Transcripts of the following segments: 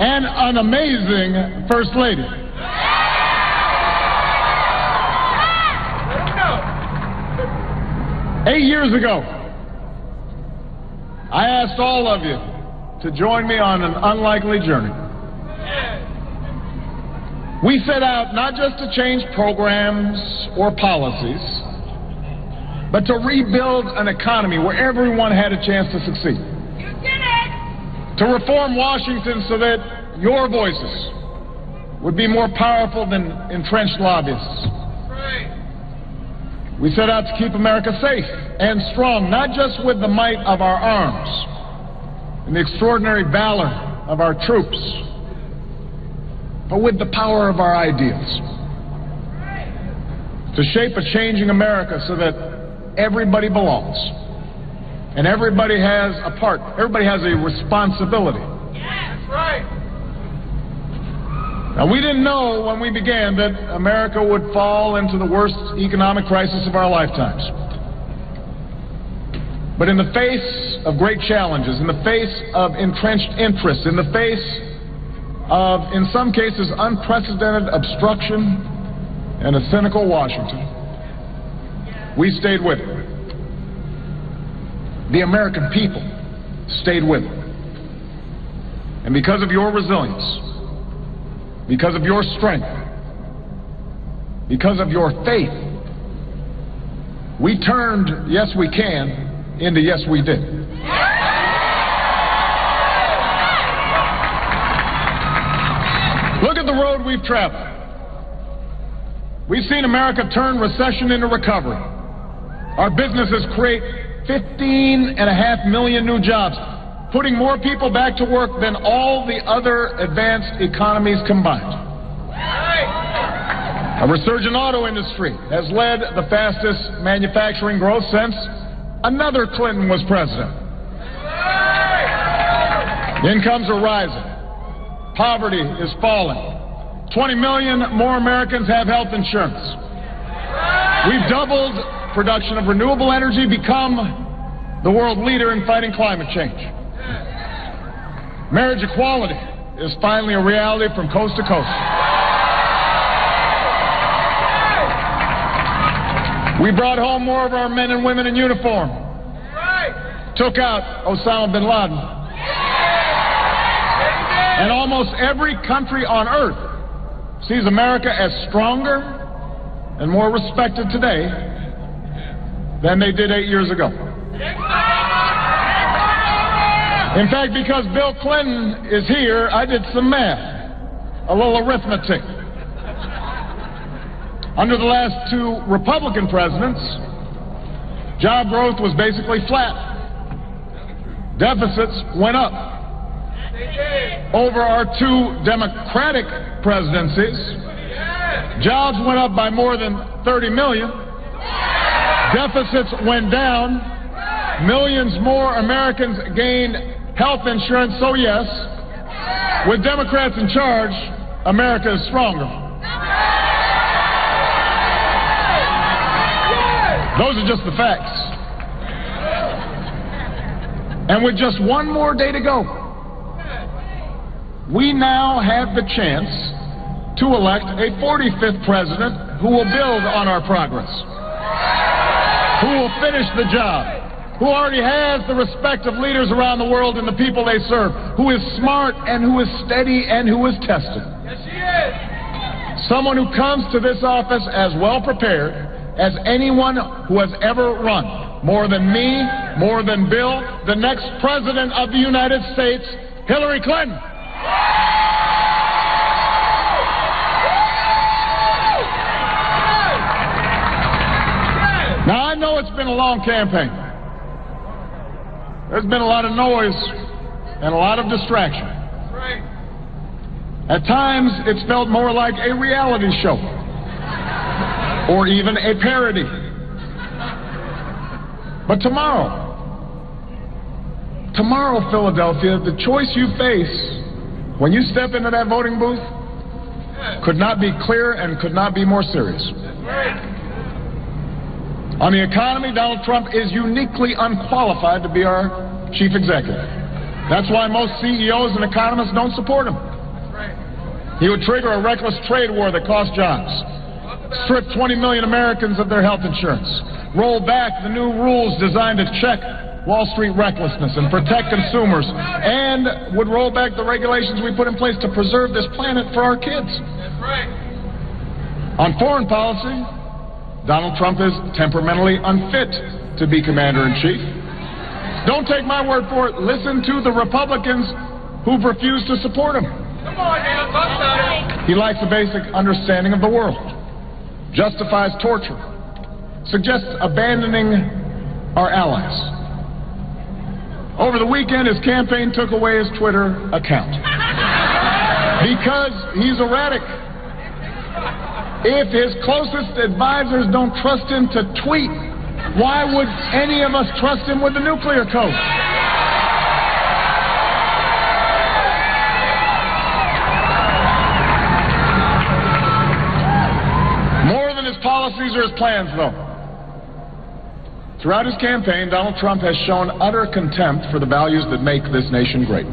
and an amazing First Lady. 8 years ago, I asked all of you to join me on an unlikely journey. We set out not just to change programs or policies, but to rebuild an economy where everyone had a chance to succeed. You did it! To reform Washington so that your voices would be more powerful than entrenched lobbyists. Right. We set out to keep America safe and strong, not just with the might of our arms and the extraordinary valor of our troops, but with the power of our ideals. To shape a changing America so that everybody belongs and everybody has a part, everybody has a responsibility. Yeah, that's right. Now, we didn't know when we began that America would fall into the worst economic crisis of our lifetimes. But in the face of great challenges, in the face of entrenched interests, in the face of, in some cases, unprecedented obstruction and a cynical Washington, we stayed with it. The American people stayed with it. And because of your resilience, because of your strength, because of your faith, we turned yes we can into yes we did. Look at the road we've traveled. We've seen America turn recession into recovery. Our businesses create 15.5 million new jobs, putting more people back to work than all the other advanced economies combined. A resurgent auto industry has led the fastest manufacturing growth since another Clinton was president. Incomes are rising. Poverty is falling. 20 million more Americans have health insurance. We've doubled production of renewable energy, become the world leader in fighting climate change. Marriage equality is finally a reality from coast to coast. We brought home more of our men and women in uniform. Took out Osama bin Laden. And almost every country on earth sees America as stronger and more respected today than they did 8 years ago. In fact, because Bill Clinton is here, I did some math, a little arithmetic. Under the last two Republican presidents, job growth was basically flat. Deficits went up. Over our two Democratic presidencies, jobs went up by more than 30 million. Deficits went down. Millions more Americans gained health insurance. So yes, with Democrats in charge, America is stronger. Those are just the facts. And with just one more day to go, we now have the chance to elect a 45th president who will build on our progress, who will finish the job, who already has the respect of leaders around the world and the people they serve, who is smart and who is steady and who is tested. Yes, he is. Someone who comes to this office as well prepared as anyone who has ever run. More than me, more than Bill, the next president of the United States, Hillary Clinton. Now, I know it's been a long campaign. There's been a lot of noise and a lot of distraction. At times, it's felt more like a reality show or even a parody. But tomorrow, Philadelphia, the choice you face when you step into that voting booth could not be clearer and could not be more serious. On the economy, Donald Trump is uniquely unqualified to be our chief executive. That's why most CEOs and economists don't support him. He would trigger a reckless trade war that cost jobs, strip 20 million Americans of their health insurance, roll back the new rules designed to check Wall Street recklessness and protect consumers, and would roll back the regulations we put in place to preserve this planet for our kids. That's right. On foreign policy, Donald Trump is temperamentally unfit to be commander-in-chief. Don't take my word for it. Listen to the Republicans who've refused to support him. Come on, man, talk about it. He lacks a basic understanding of the world, justifies torture, suggests abandoning our allies. Over the weekend, his campaign took away his Twitter account because he's erratic. If his closest advisors don't trust him to tweet, why would any of us trust him with the nuclear code? More than his policies or his plans, though. Throughout his campaign, Donald Trump has shown utter contempt for the values that make this nation great.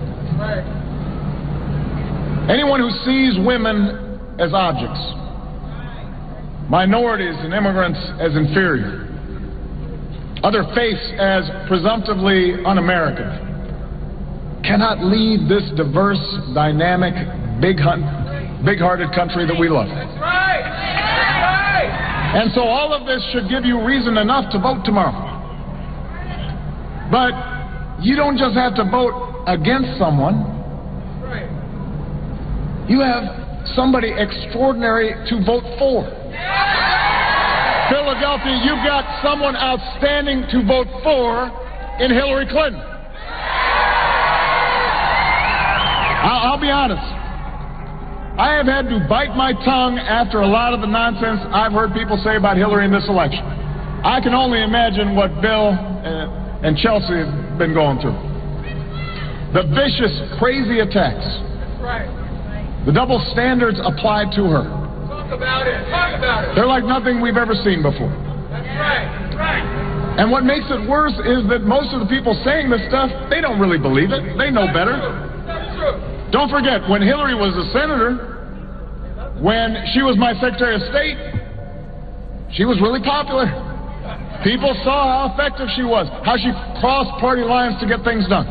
Anyone who sees women as objects, minorities and immigrants as inferior, other faiths as presumptively un-American, cannot lead this diverse, dynamic, big-hearted country that we love. That's right. That's right. And so all of this should give you reason enough to vote tomorrow. But you don't just have to vote against someone. Right. You have somebody extraordinary to vote for. Philadelphia, you've got someone outstanding to vote for in Hillary Clinton. I'll be honest. I have had to bite my tongue after a lot of the nonsense I've heard people say about Hillary in this election. I can only imagine what Bill and Chelsea have been going through. The vicious, crazy attacks. That's right. The double standards applied to her. Talk about it. Talk about it. They're like nothing we've ever seen before. That's right. That's right. And what makes it worse is that most of the people saying this stuff, they don't really believe it. They know better. That's true. Don't forget, when Hillary was a senator, when she was my Secretary of State, she was really popular. People saw how effective she was, how she crossed party lines to get things done.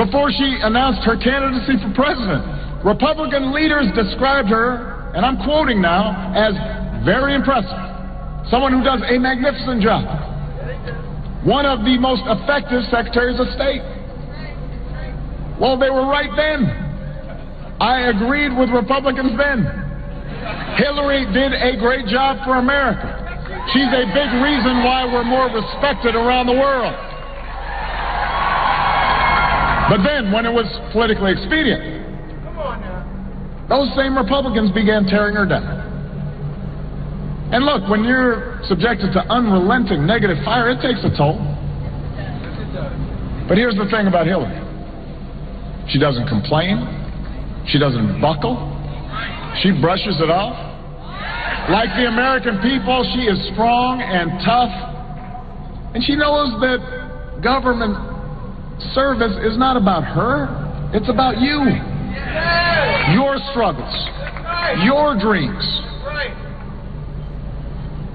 Before she announced her candidacy for president, Republican leaders described her, and I'm quoting now, as very impressive. Someone who does a magnificent job. One of the most effective Secretaries of State. Well, they were right then. I agreed with Republicans then. Hillary did a great job for America. She's a big reason why we're more respected around the world. But then, when it was politically expedient, those same Republicans began tearing her down. And look, when you're subjected to unrelenting negative fire, it takes a toll. But here's the thing about Hillary. She doesn't complain. She doesn't buckle. She brushes it off. Like the American people, she is strong and tough. And she knows that government service is not about her. It's about you. Your struggles. Your dreams.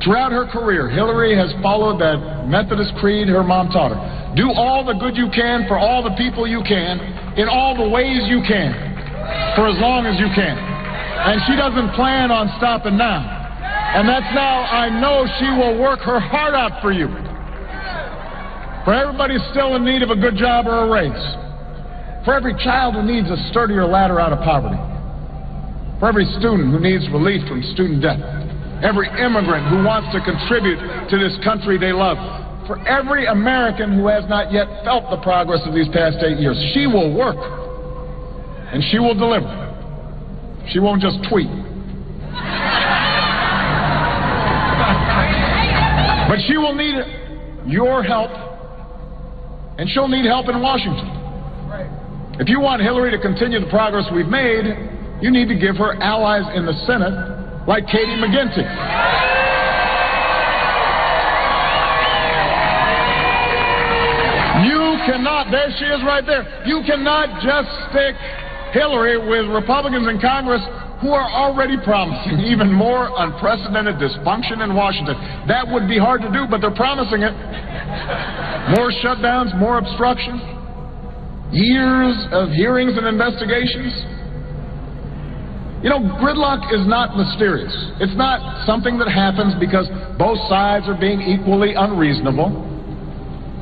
Throughout her career, Hillary has followed that Methodist creed her mom taught her. Do all the good you can for all the people you can, in all the ways you can, for as long as you can. And she doesn't plan on stopping now. And that's now I know she will work her heart out for you. For everybody still in need of a good job or a raise. For every child who needs a sturdier ladder out of poverty. For every student who needs relief from student debt. Every immigrant who wants to contribute to this country they love. For every American who has not yet felt the progress of these past 8 years. She will work. And she will deliver. She won't just tweet. But she will need your help. And she'll need help in Washington. If you want Hillary to continue the progress we've made, you need to give her allies in the Senate like Katie McGinty. You cannot, there she is right there, you cannot just stick Hillary with Republicans in Congress who are already promising even more unprecedented dysfunction in Washington. That would be hard to do, but they're promising it. More shutdowns, more obstruction, years of hearings and investigations. You know, gridlock is not mysterious. It's not something that happens because both sides are being equally unreasonable.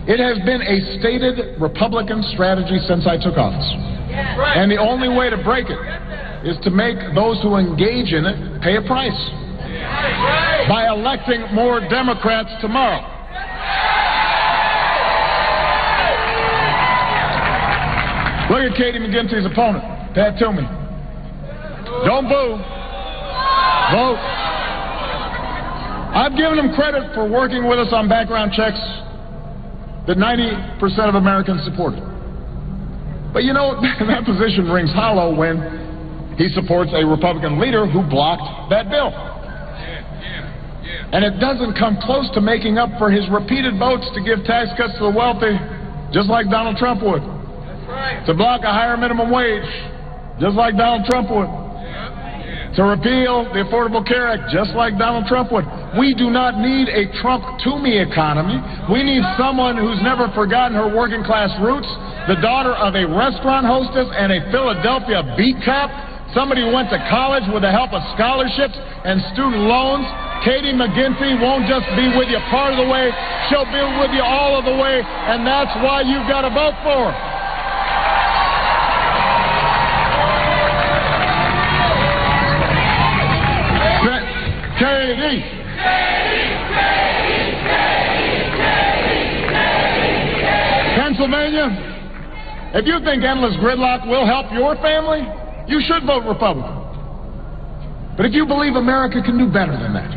It has been a stated Republican strategy since I took office. And the only way to break it is to make those who engage in it pay a price by electing more Democrats tomorrow. Look at Katie McGinty's opponent, Pat Toomey. Don't boo. Vote. I've given him credit for working with us on background checks that 90% of Americans supported. But you know, that position rings hollow when he supports a Republican leader who blocked that bill. And it doesn't come close to making up for his repeated votes to give tax cuts to the wealthy, just like Donald Trump would. To block a higher minimum wage, just like Donald Trump would. To repeal the Affordable Care Act, just like Donald Trump would. We do not need a Trump-to-me economy. We need someone who's never forgotten her working-class roots, the daughter of a restaurant hostess and a Philadelphia beat cop, somebody who went to college with the help of scholarships and student loans. Katie McGinty won't just be with you part of the way, she'll be with you all of the way, and that's why you've got to vote for her. Katie. Pennsylvania, if you think endless gridlock will help your family, you should vote Republican. But if you believe America can do better than that,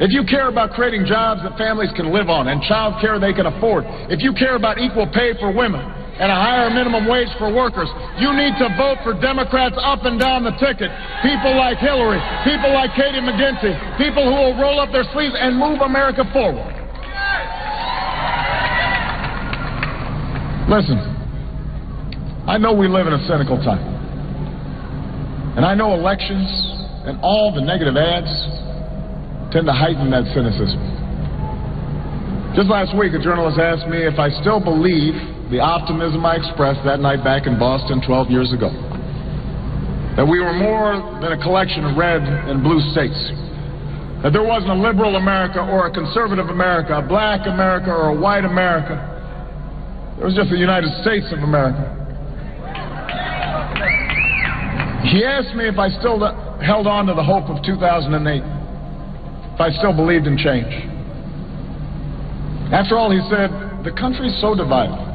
if you care about creating jobs that families can live on and child care they can afford, if you care about equal pay for women and a higher minimum wage for workers, you need to vote for Democrats up and down the ticket. People like Hillary, people like Katie McGinty, people who will roll up their sleeves and move America forward. Listen, I know we live in a cynical time. And I know elections and all the negative ads tend to heighten that cynicism. Just last week, a journalist asked me if I still believe the optimism I expressed that night back in Boston 12 years ago. That we were more than a collection of red and blue states. That there wasn't a liberal America or a conservative America, a black America or a white America. There was just the United States of America. He asked me if I still held on to the hope of 2008. If I still believed in change. After all, he said, the country's so divided.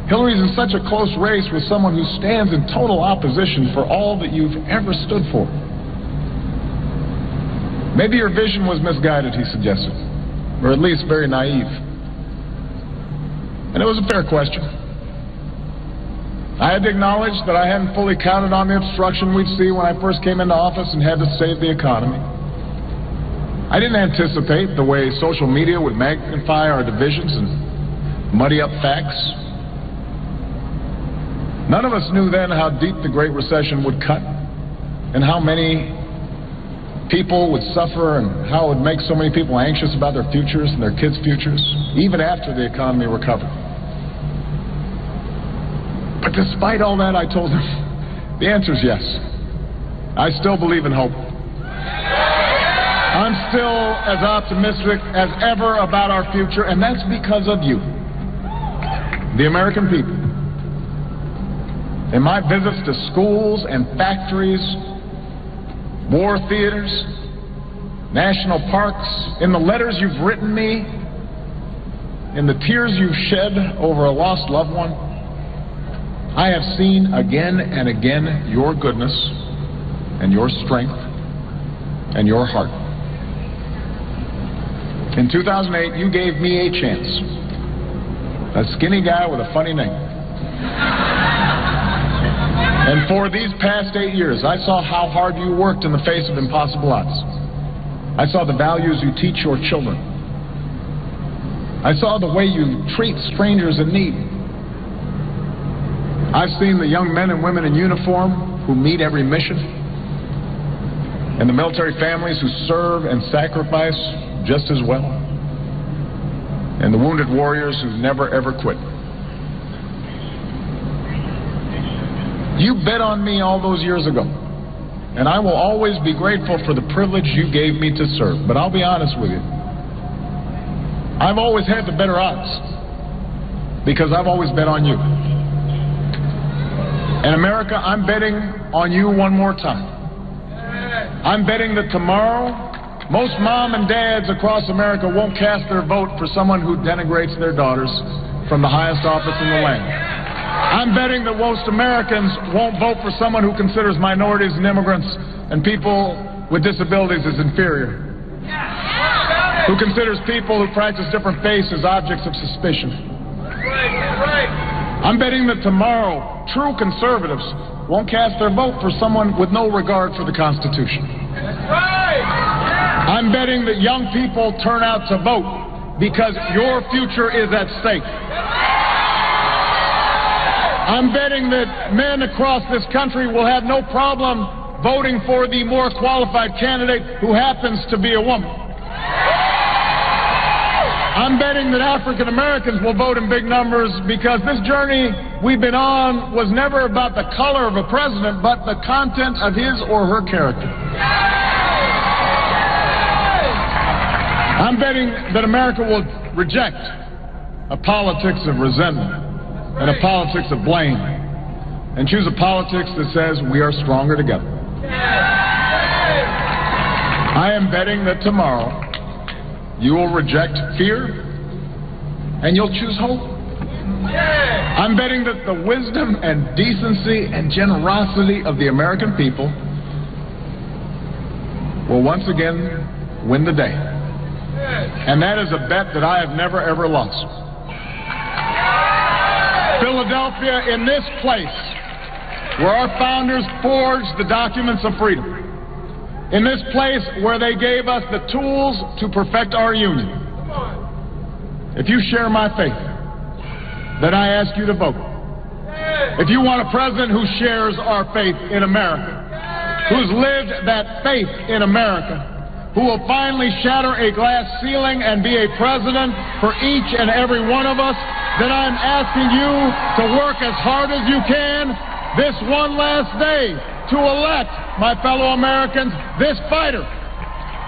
Hillary's in such a close race with someone who stands in total opposition for all that you've ever stood for. Maybe your vision was misguided, he suggested, or at least very naive. And it was a fair question. I had to acknowledge that I hadn't fully counted on the obstruction we'd see when I first came into office and had to save the economy. I didn't anticipate the way social media would magnify our divisions and muddy up facts. None of us knew then how deep the Great Recession would cut and how many people would suffer and how it would make so many people anxious about their futures and their kids' futures, even after the economy recovered. But despite all that, I told them, the answer is yes. I still believe in hope. I'm still as optimistic as ever about our future, and that's because of you, the American people. In my visits to schools and factories, war theaters, national parks, in the letters you've written me, in the tears you've shed over a lost loved one, I have seen again and again your goodness and your strength and your heart. In 2008, you gave me a chance. A skinny guy with a funny name. And for these past 8 years, I saw how hard you worked in the face of impossible odds. I saw the values you teach your children. I saw the way you treat strangers in need. I've seen the young men and women in uniform who meet every mission, and the military families who serve and sacrifice just as well, and the wounded warriors who never ever quit. You bet on me all those years ago, and I will always be grateful for the privilege you gave me to serve. But I'll be honest with you, I've always had the better odds because I've always bet on you. And America, I'm betting on you one more time. I'm betting that tomorrow, most mom and dads across America won't cast their vote for someone who denigrates their daughters from the highest office in the land. I'm betting that most Americans won't vote for someone who considers minorities and immigrants and people with disabilities as inferior, who considers people who practice different faiths as objects of suspicion. I'm betting that tomorrow, true conservatives won't cast their vote for someone with no regard for the Constitution. I'm betting that young people turn out to vote because your future is at stake. I'm betting that men across this country will have no problem voting for the more qualified candidate who happens to be a woman. I'm betting that African Americans will vote in big numbers because this journey we've been on was never about the color of a president, but the content of his or her character. I'm betting that America will reject a politics of resentment and a politics of blame and choose a politics that says we are stronger together. I am betting that tomorrow you will reject fear, and you'll choose hope. I'm betting that the wisdom and decency and generosity of the American people will once again win the day. And that is a bet that I have never, ever lost. Philadelphia, in this place, where our founders forged the documents of freedom, in this place where they gave us the tools to perfect our union. If you share my faith, then I ask you to vote. If you want a president who shares our faith in America, who's lived that faith in America, who will finally shatter a glass ceiling and be a president for each and every one of us, then I'm asking you to work as hard as you can this one last day to elect, my fellow Americans, this fighter,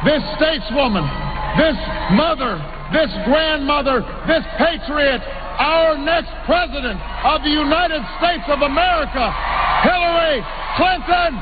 this stateswoman, this mother, this grandmother, this patriot, our next president of the United States of America, Hillary Clinton.